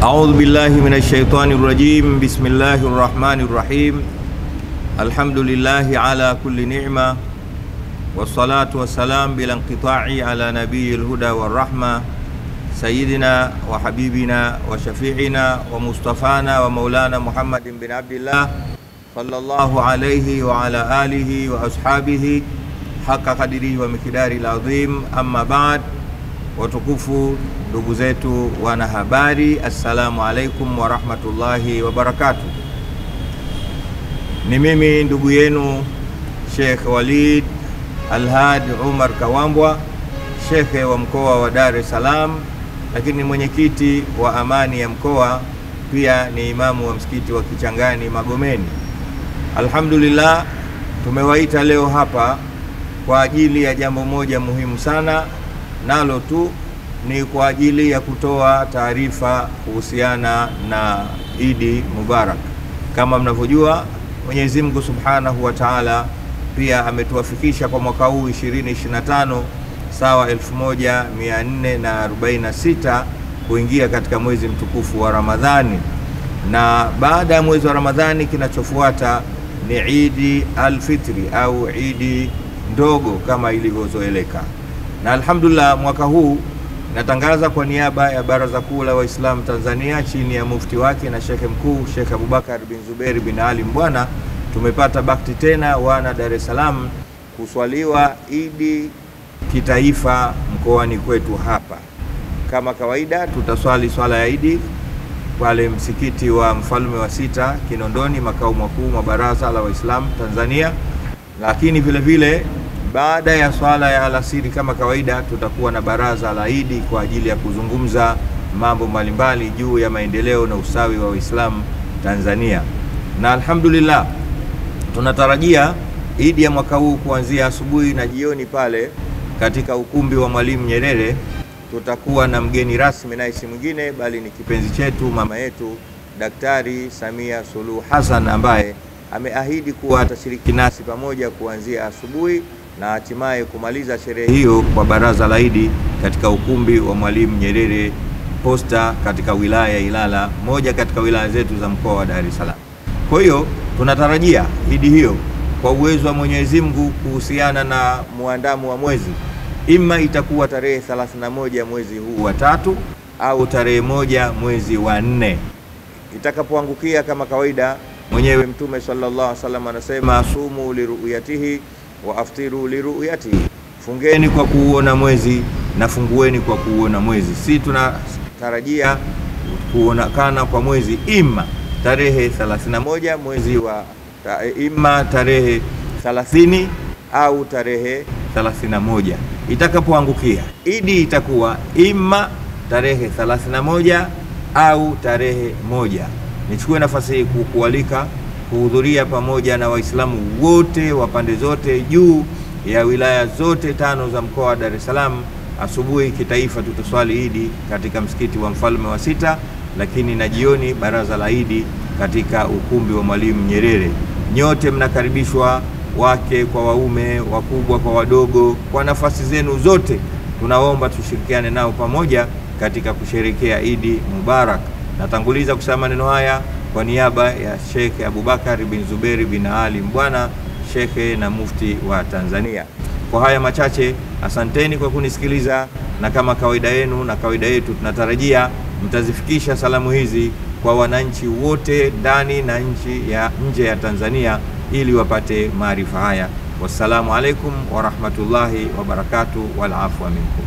أعوذ بالله من الشيطان الرجيم. بسم الله الرحمن الرحيم. الحمد لله على كل نعمة، والصلاة والسلام بلا انقطاع على نبي الهدى والرحمة سيدنا وحبيبنا وشفيعنا ومصطفانا ومولانا محمد بن عبد الله صلى الله عليه وعلى آله وأصحابه حق قدره ومقداره العظيم. أما بعد، watukufu ndugu zetu wanahabari, assalamu alaikum wa rahmatullahi wa barakatuh. Ni mimi ndugu yenu Sheikh Walid Alhadi Umar Kawambwa, shekhe wa mkoa wa Dar es Salaam, lakini mwenyekiti wa amani ya mkoa, pia ni imamu wa msikiti wa Kichangani Magomeni. Alhamdulillah, tumewaita leo hapa kwa ajili ya jambo moja muhimu sana, nalo tu ni kwa ajili ya kutoa taarifa kuhusiana na Idi Mubarak. Kama mnavyojua, Mwenyezi Mungu Subhanahu wa Ta'ala pia ametuwafikisha kwa mwaka huu 2025 sawa 1446 kuingia katika mwezi mtukufu wa Ramadhani, na baada ya mwezi wa Ramadhani kinachofuata ni Idi al-Fitri au Idi ndogo kama ilivyozoeleka. Na alhamdulillah, mwaka huu natangaza kwa niaba ya Baraza Kuu la Waislamu Tanzania chini ya mufti wake na shekhe mkuu Sheikh Abubakar bin Zuberi bin Ali Mbwana, tumepata bakti tena wana Dar es Salaam kuswaliwa Idi kitaifa mkoani kwetu hapa. Kama kawaida, tutaswali swala ya Idi pale msikiti wa Mfalme wa Sita Kinondoni, makao makuu mwa Baraza la Waislamu Tanzania. Lakini vile vile baada ya swala ya alasiri kama kawaida, tutakuwa na baraza la Idi kwa ajili ya kuzungumza mambo mbalimbali juu ya maendeleo na usawi wa Uislamu Tanzania. Na alhamdulillah, tunatarajia Idi ya mwaka huu kuanzia asubuhi na jioni pale katika ukumbi wa Mwalimu Nyerere tutakuwa na mgeni rasmi, naye si mwingine bali ni kipenzi chetu, mama yetu Daktari Samia Suluhu Hassan, ambaye ameahidi kuwa atashiriki nasi pamoja kuanzia asubuhi na hatimaye kumaliza sherehe hiyo kwa baraza la Idi katika ukumbi wa Mwalimu Nyerere Posta katika wilaya ya Ilala, moja katika wilaya zetu za mkoa wa Dar es Salaam. Kwa hiyo tunatarajia Idi hiyo kwa uwezo wa Mwenyezi Mungu kuhusiana na muandamo wa mwezi, ima itakuwa tarehe 31 mwezi huu wa 3 au tarehe 1 mwezi wa 4. Itakapoangukia kama kawaida, mwenyewe Mtume sallallahu alaihi wasallam anasema sumu liruyatihi wa aftiru liruyatihi, fungeni kwa kuuona mwezi na fungueni kwa kuuona mwezi. Si tunatarajia kuonekana kwa mwezi ima tarehe 31 mwezi wa ima tarehe 30 au tarehe 31. Itakapoangukia Idi itakuwa ima tarehe 31 au tarehe 1. Nichukue nafasi hii kukualika kuhudhuria pamoja na Waislamu wote wa pande zote juu ya wilaya zote 5 za mkoa wa Dar es Salaam. Asubuhi kitaifa tutaswali Idi katika msikiti wa Mfalme wa Sita, lakini na jioni baraza la Idi katika ukumbi wa Mwalimu Nyerere. Nyote mnakaribishwa, wake kwa waume, wakubwa kwa wadogo, kwa nafasi zenu zote. Tunaomba tushirikiane nao pamoja katika kusherehekea Idi Mubarak. Natanguliza kusema maneno haya kwa niaba ya Sheikh Abubakar bin Zuberi bin Ali Mbwana, shekhe na mufti wa Tanzania. Kwa haya machache, asanteni kwa kunisikiliza, na kama kawaida yenu na kawaida yetu, tunatarajia mtazifikisha salamu hizi kwa wananchi wote ndani na nje ya Tanzania ili wapate maarifa haya. Wassalamu alaikum wa rahmatullahi wa barakatuh, wal afwa minkum.